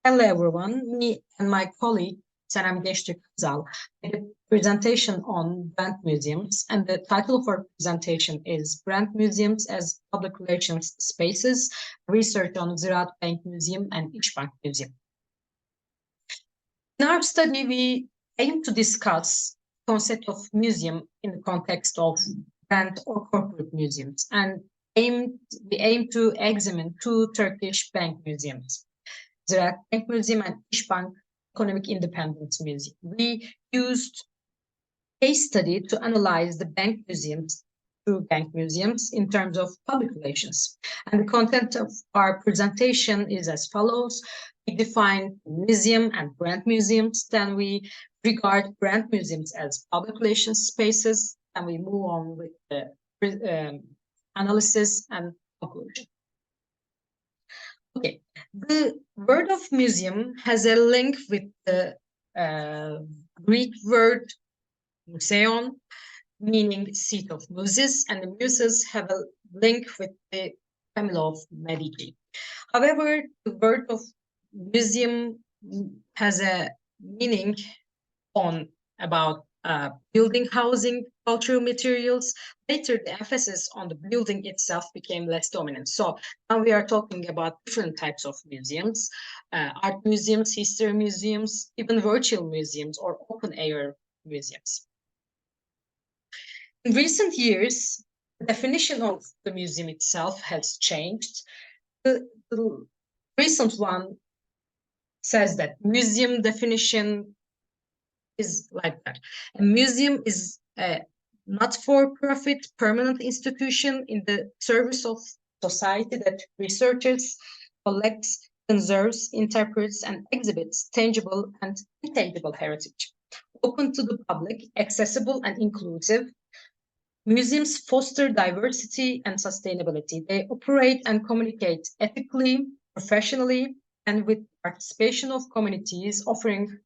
Hello everyone, me and my colleague Gençtürk Hızal made a presentation on brand museums, and the title of our presentation is Brand Museums as Public Relations Spaces, Research on Ziraat Bank Museum and İşbank Museum. In our study, we aim to discuss the concept of museum in the context of brand or corporate museums, and we aim to examine two Turkish bank museums, Ziraat Bank Museum and İşbank Economic Independence Museum. We used case study to analyze the bank museums through bank museums in terms of public relations. And the content of our presentation is as follows. We define museum and brand museums, then we regard brand museums as public relations spaces, and we move on with the analysis and conclusion. Okay, the word of museum has a link with the Greek word museon, meaning seat of muses, and the muses have a link with the family of Medici. However, the word of museum has a meaning on about building, housing, cultural materials. Later, the emphasis on the building itself became less dominant. So now we are talking about different types of museums, art museums, history museums, even virtual museums or open air museums. In recent years, the definition of the museum itself has changed. The recent one says that museum definition is like that. A museum is a not-for-profit permanent institution in the service of society that researches, collects, conserves, interprets, and exhibits tangible and intangible heritage. Open to the public, accessible and inclusive, museums foster diversity and sustainability. They operate and communicate ethically, professionally, and with participation of communities, offering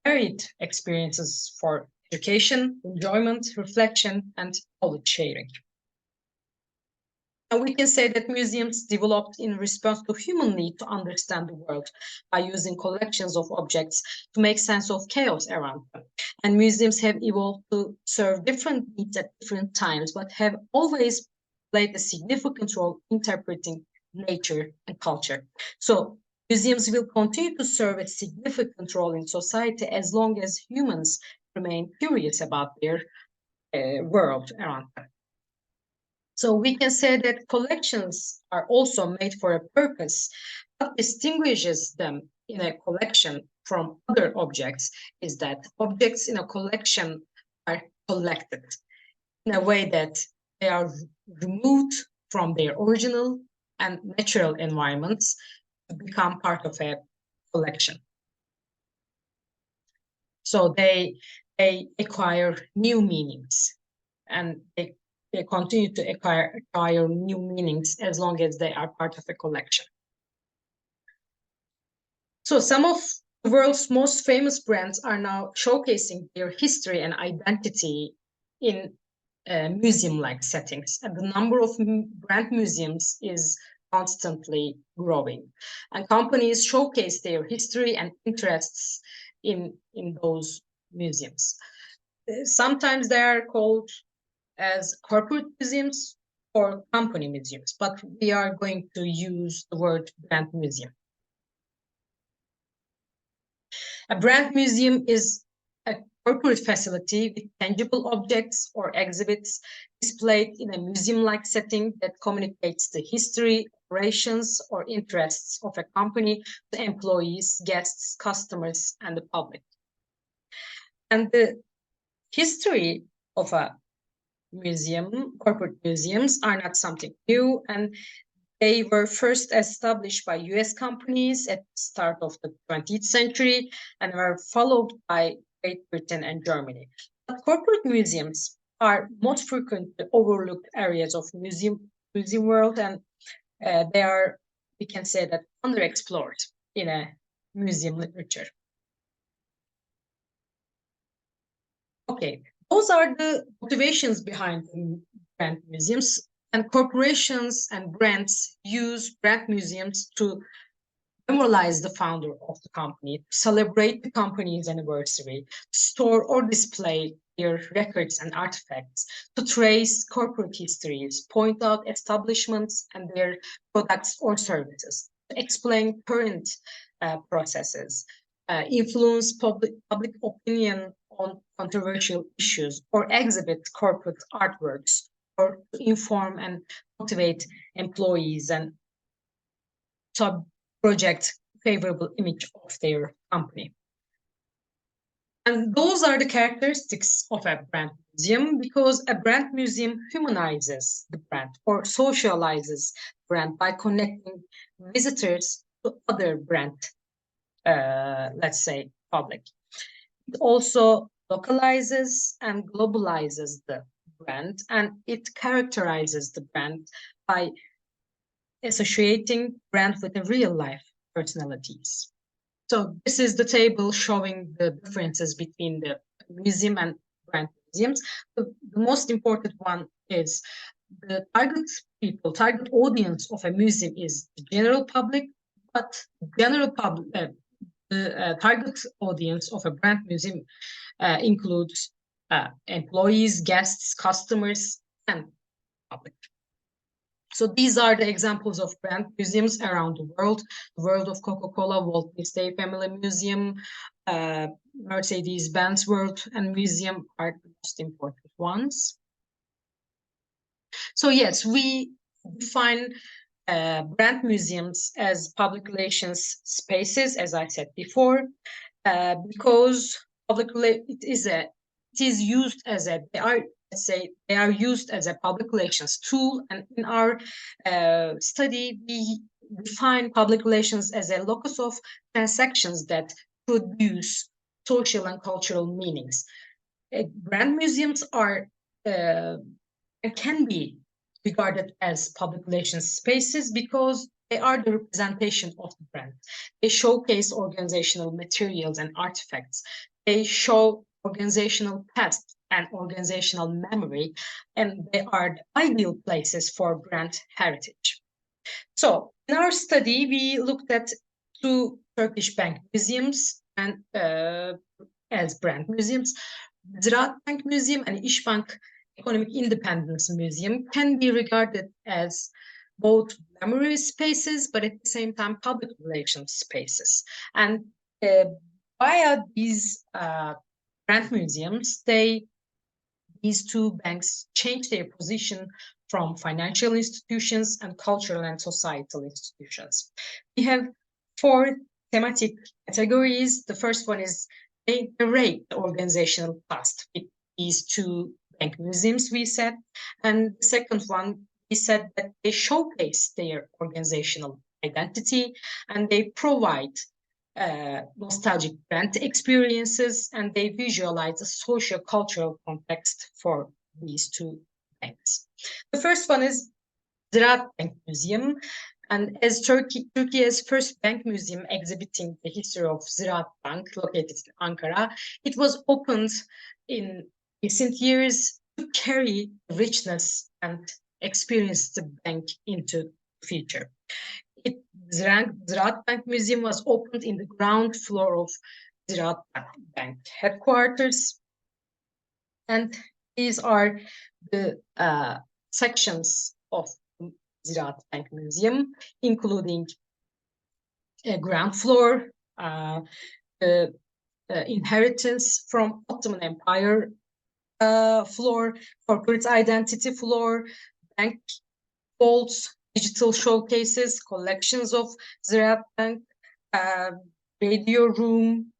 varied experiences for education, enjoyment, reflection, and knowledge sharing. And we can say that museums developed in response to human need to understand the world by using collections of objects to make sense of chaos around them. And museums have evolved to serve different needs at different times, but have always played a significant role interpreting nature and culture. So museums will continue to serve a significant role in society as long as humans remain curious about their world around them. So we can say that collections are also made for a purpose. What distinguishes them in a collection from other objects is that objects in a collection are collected in a way that they are removed from their original and natural environments to become part of a collection. So they acquire new meanings, and they continue to acquire new meanings as long as they are part of a collection. So some of the world's most famous brands are now showcasing their history and identity in museum-like settings, and the number of brand museums is constantly growing, and companies showcase their history and interests in those museums. Sometimes they are called as corporate museums or company museums, but we are going to use the word brand museum. A brand museum is a corporate facility with tangible objects or exhibits displayed in a museum-like setting that communicates the history, operations, or interests of a company to employees, guests, customers, and the public. And the history of a museum, corporate museums, are not something new, and they were first established by US companies at the start of the 20th century and were followed by Great Britain and Germany. But corporate museums are most frequently overlooked areas of museum world, and they are, we can say that, underexplored in a museum literature. Okay, those are the motivations behind brand museums, and corporations and brands use brand museums to memorialize the founder of the company, celebrate the company's anniversary, store or display their records and artifacts, to trace corporate histories, point out establishments and their products or services, to explain current processes, influence public opinion on controversial issues, or exhibit corporate artworks, or inform and motivate employees and project favorable image of their company. And those are the characteristics of a brand museum, because a brand museum humanizes the brand or socializes brand by connecting visitors to other brand, let's say, public. It also localizes and globalizes the brand, and it characterizes the brand by associating brand with the real life personalities. So this is the table showing the differences between the museum and brand museums. The most important one is the target audience of a museum is the general public, but general public, the target audience of a brand museum includes employees, guests, customers, and public. So these are the examples of brand museums around the world of Coca-Cola, Walt Disney Family Museum, Mercedes-Benz World and Museum are the most important ones. So yes, we define brand museums as public relations spaces, as I said before, because it is used as a, let's say, they are used as a public relations tool. And in our study, we define public relations as a locus of transactions that produce social and cultural meanings. Brand museums are can be regarded as public relations spaces because they are the representation of the brand. They showcase organizational materials and artifacts. They show organizational past and organizational memory, and they are the ideal places for brand heritage. So in our study, we looked at 2 Turkish bank museums and as brand museums. Ziraat Bank Museum and İşbank Economic Independence Museum can be regarded as both memory spaces, but at the same time public relations spaces. And via these brand museums, these 2 banks change their position from financial institutions and cultural and societal institutions. We have 4 thematic categories. The first one is they narrate the organizational past with these 2 bank museums, we said. And the second one, we said that they showcase their organizational identity and they provide nostalgic brand experiences, and they visualize a socio-cultural context for these 2 banks. The first one is Ziraat Bank Museum, and as Turkey's first bank museum exhibiting the history of Ziraat Bank, located in Ankara, it was opened in recent years to carry richness and experience the bank into the future. Ziraat Bank Museum was opened in the ground floor of Ziraat Bank headquarters. And these are the sections of Ziraat Bank Museum, including a ground floor, the inheritance from Ottoman Empire floor, corporate identity floor, bank vaults, digital showcases, collections of Ziraat Bank, radio room,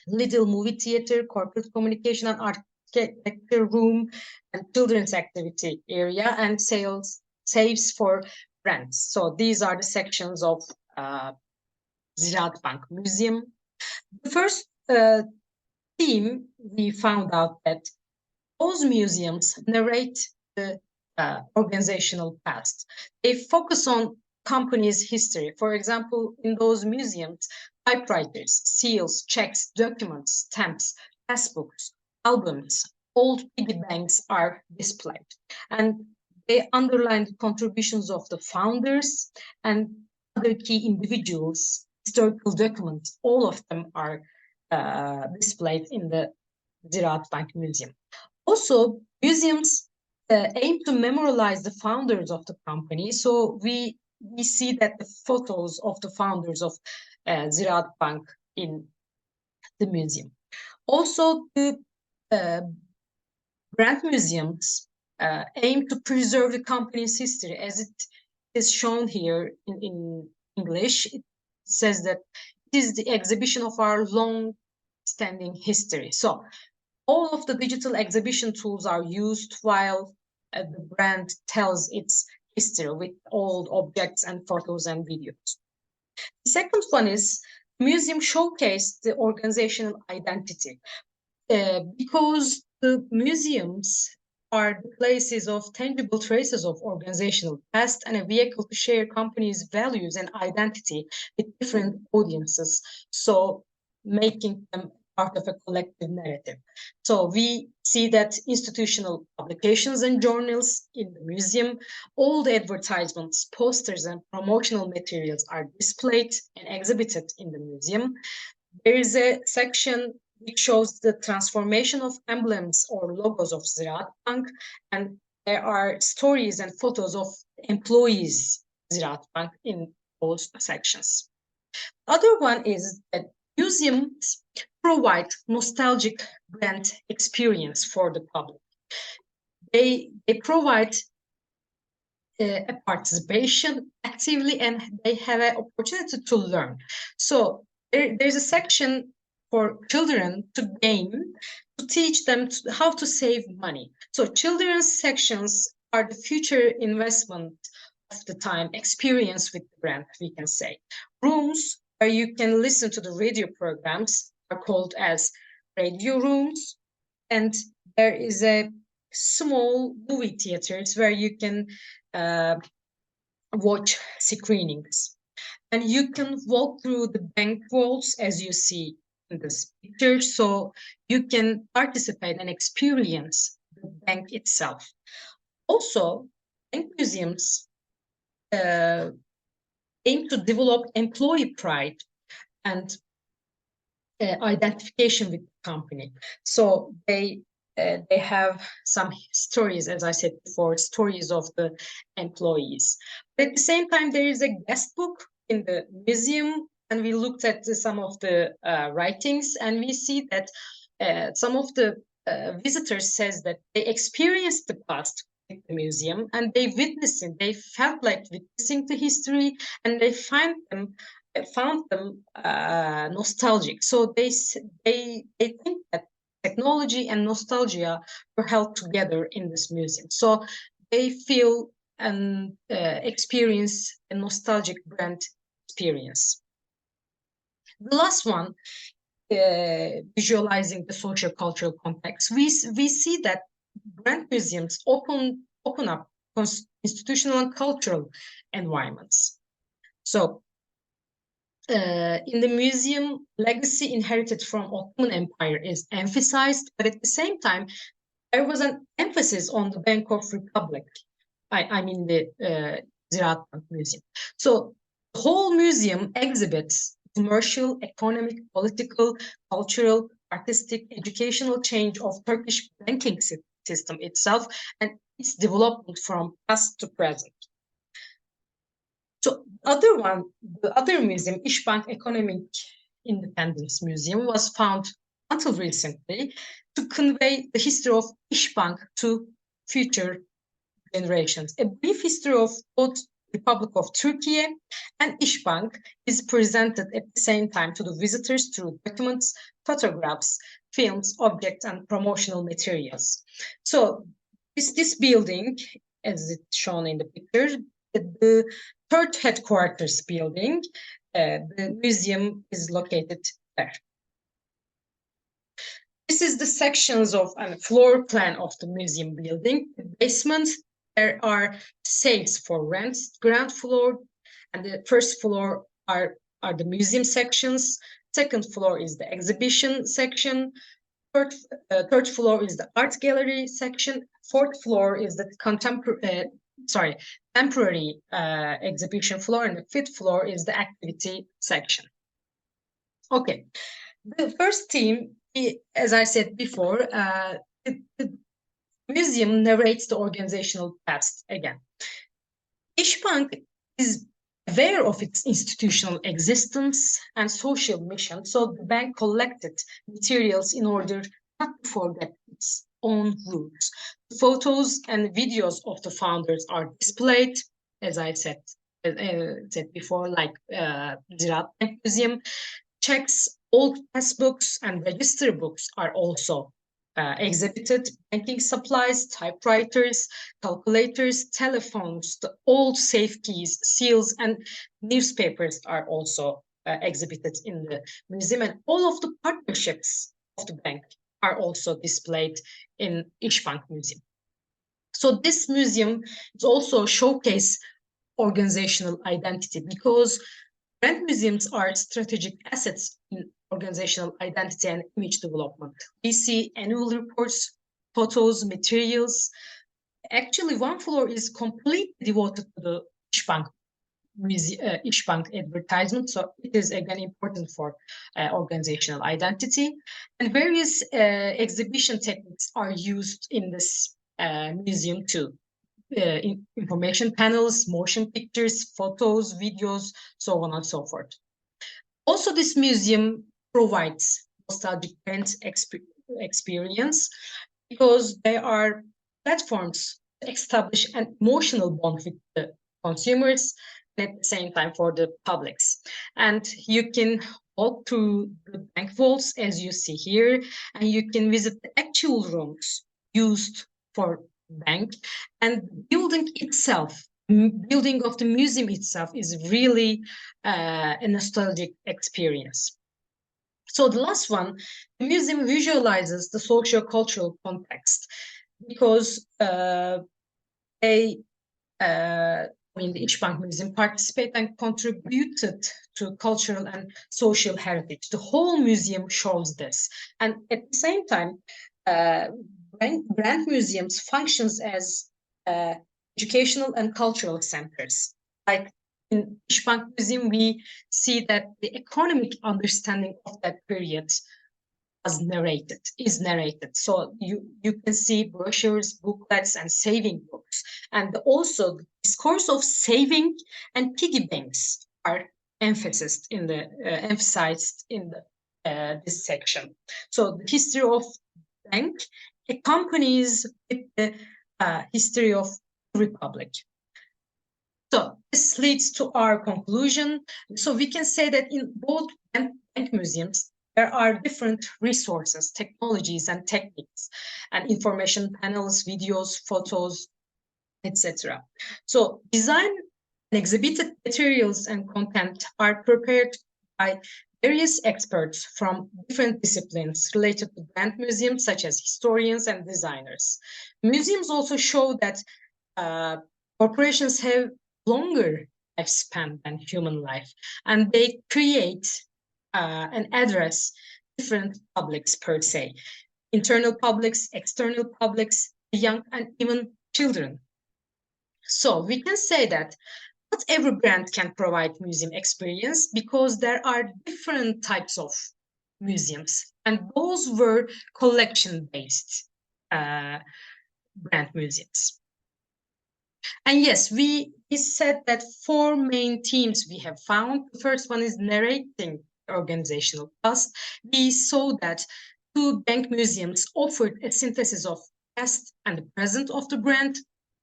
little movie theater, corporate communication and architecture room, and children's activity area, and saves for brands. So these are the sections of Ziraat Bank Museum. The first theme, we found out that those museums narrate the organizational past. They focus on companies' history. For example, in those museums, typewriters, seals, checks, documents, stamps, passbooks, albums, old piggy banks are displayed. And they underline the contributions of the founders and other key individuals, historical documents, all of them are displayed in the Ziraat Bank Museum. Also, museums aim to memorialize the founders of the company. So we see that the photos of the founders of Ziraat Bank in the museum. Also, the brand museums aim to preserve the company's history, as it is shown here in English. It says that it is the exhibition of our long-standing history. So all of the digital exhibition tools are used while the brand tells its history with old objects and photos and videos. The second one is museum showcase the organizational identity. Because the museums are the places of tangible traces of organizational past and a vehicle to share companies' values and identity with different audiences, so making them part of a collective narrative. So we see that institutional publications and journals in the museum, all the advertisements, posters, and promotional materials are displayed and exhibited in the museum. There is a section which shows the transformation of emblems or logos of Ziraat Bank, and there are stories and photos of employees Ziraat Bank in those sections. Other one is that museums provide nostalgic brand experience for the public. They provide a participation actively, and they have an opportunity to learn. So there's a section for children to game, to teach them how to save money. So children's sections are the future investment of the time, experience with the brand, we can say. Rooms where you can listen to the radio programs are called as radio rooms. And there is a small movie theaters where you can watch screenings. And you can walk through the bank vaults as you see in this picture, so you can participate and experience the bank itself. Also, bank museums aim to develop employee pride and identification with the company. So they have some stories, as I said before, stories of the employees. But at the same time, there is a guest book in the museum, and we looked at some of the writings, and we see that some of the visitors says that they experienced the past with the museum, and they witnessed it. They felt like witnessing the history, and they found them nostalgic. So they think that technology and nostalgia were held together in this museum. So they feel and experience a nostalgic brand experience. The last one, visualizing the social cultural context, we see that brand museums open up institutional and cultural environments. So in the museum, legacy inherited from Ottoman Empire is emphasized, but at the same time, there was an emphasis on the Bank of Republic. I mean the Ziraat Bank Museum. So the whole museum exhibits commercial, economic, political, cultural, artistic, educational change of Turkish banking system itself and its development from past to present. So the other museum, İşbank Economic Independence Museum, was found until recently to convey the history of İşbank to future generations. A brief history of both Republic of Turkey and İşbank is presented at the same time to the visitors through documents, photographs, films, objects, and promotional materials. So this building, as it's shown in the picture, the third headquarters building, the museum is located there. This is the sections of and floor plan of the museum building. The basement, there are sales for rents. Ground floor and the first floor are the museum sections. Second floor is the exhibition section. Third floor is the art gallery section. Fourth floor is the temporary exhibition floor, and the fifth floor is the activity section. Okay, the first theme, as I said before, the museum narrates the organizational past again. İşbank is aware of its institutional existence and social mission, so the bank collected materials in order not to forget its own roots. Photos and videos of the founders are displayed, as I said before, like Ziraat Bank Museum. Checks, old passbooks, and register books are also exhibited. Banking supplies, typewriters, calculators, telephones, the old safe keys, seals, and newspapers are also exhibited in the museum. And all of the partnerships of the bank are also displayed in İşbank Museum. So this museum is also a showcase organizational identity, because brand museums are strategic assets in organizational identity and image development. We see annual reports, photos, materials. Actually, one floor is completely devoted to the İşbank advertisement, so it is again important for organizational identity. And various exhibition techniques are used in this museum too. Information panels, motion pictures, photos, videos, so on and so forth. Also, this museum provides nostalgic print experience, because there are platforms to establish an emotional bond with the consumers and at the same time for the publics. And you can walk through the bank vaults, as you see here, and you can visit the actual rooms used for bank. And building itself, building of the museum itself, is really a nostalgic experience. So the last one, the museum visualizes the socio-cultural context, because the İşbank Museum participated and contributed to cultural and social heritage. The whole museum shows this. And at the same time, brand museums functions as educational and cultural centers. Like in İşbank Museum, we see that the economic understanding of that period is narrated. So you can see brochures, booklets, and saving books. And also the discourse of saving and piggy banks are emphasized in this section. So the history of bank accompanies with the history of the Republic. So this leads to our conclusion. So we can say that in both bank museums, there are different resources, technologies, and techniques, and information panels, videos, photos, etc. So design and exhibited materials and content are prepared by various experts from different disciplines related to brand museums, such as historians and designers. Museums also show that corporations have longer lifespan than human life, and they create and address different publics per se, internal publics, external publics, young, and even children. So we can say that not every brand can provide museum experience, because there are different types of museums, and those were collection-based brand museums. And yes, we said that 4 main themes we have found. The first one is narrating organizational past. We saw that 2 bank museums offered a synthesis of past and the present of the brand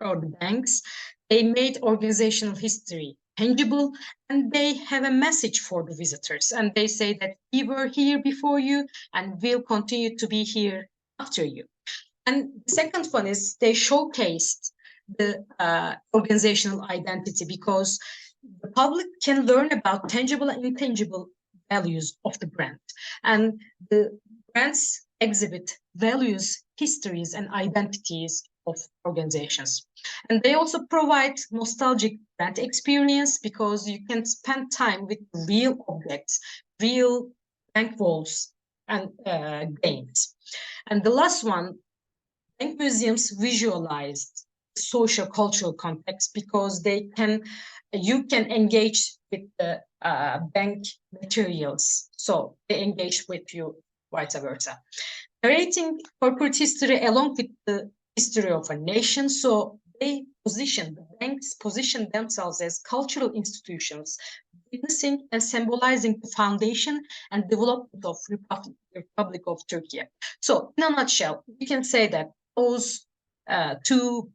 or the banks. They made organizational history tangible, and they have a message for the visitors. And they say that we were here before you and will continue to be here after you. And the second one is they showcased the organizational identity, because the public can learn about tangible and intangible values of the brand. And the brands exhibit values, histories, and identities of organizations. And they also provide nostalgic brand experience, because you can spend time with real objects, real bank vaults, and games. And the last one, bank museums visualized social cultural context, because you can engage with the bank materials, so they engage with you, vice versa. Narrating corporate history along with the history of a nation, so the banks position themselves as cultural institutions, witnessing and symbolizing the foundation and development of Republic of Turkey. So, in a nutshell, we can say that those two,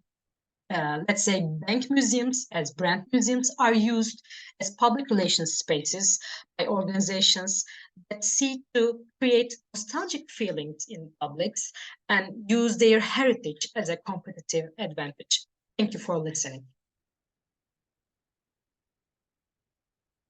let's say, bank museums as brand museums are used as public relations spaces by organizations that seek to create nostalgic feelings in publics and use their heritage as a competitive advantage. Thank you for listening.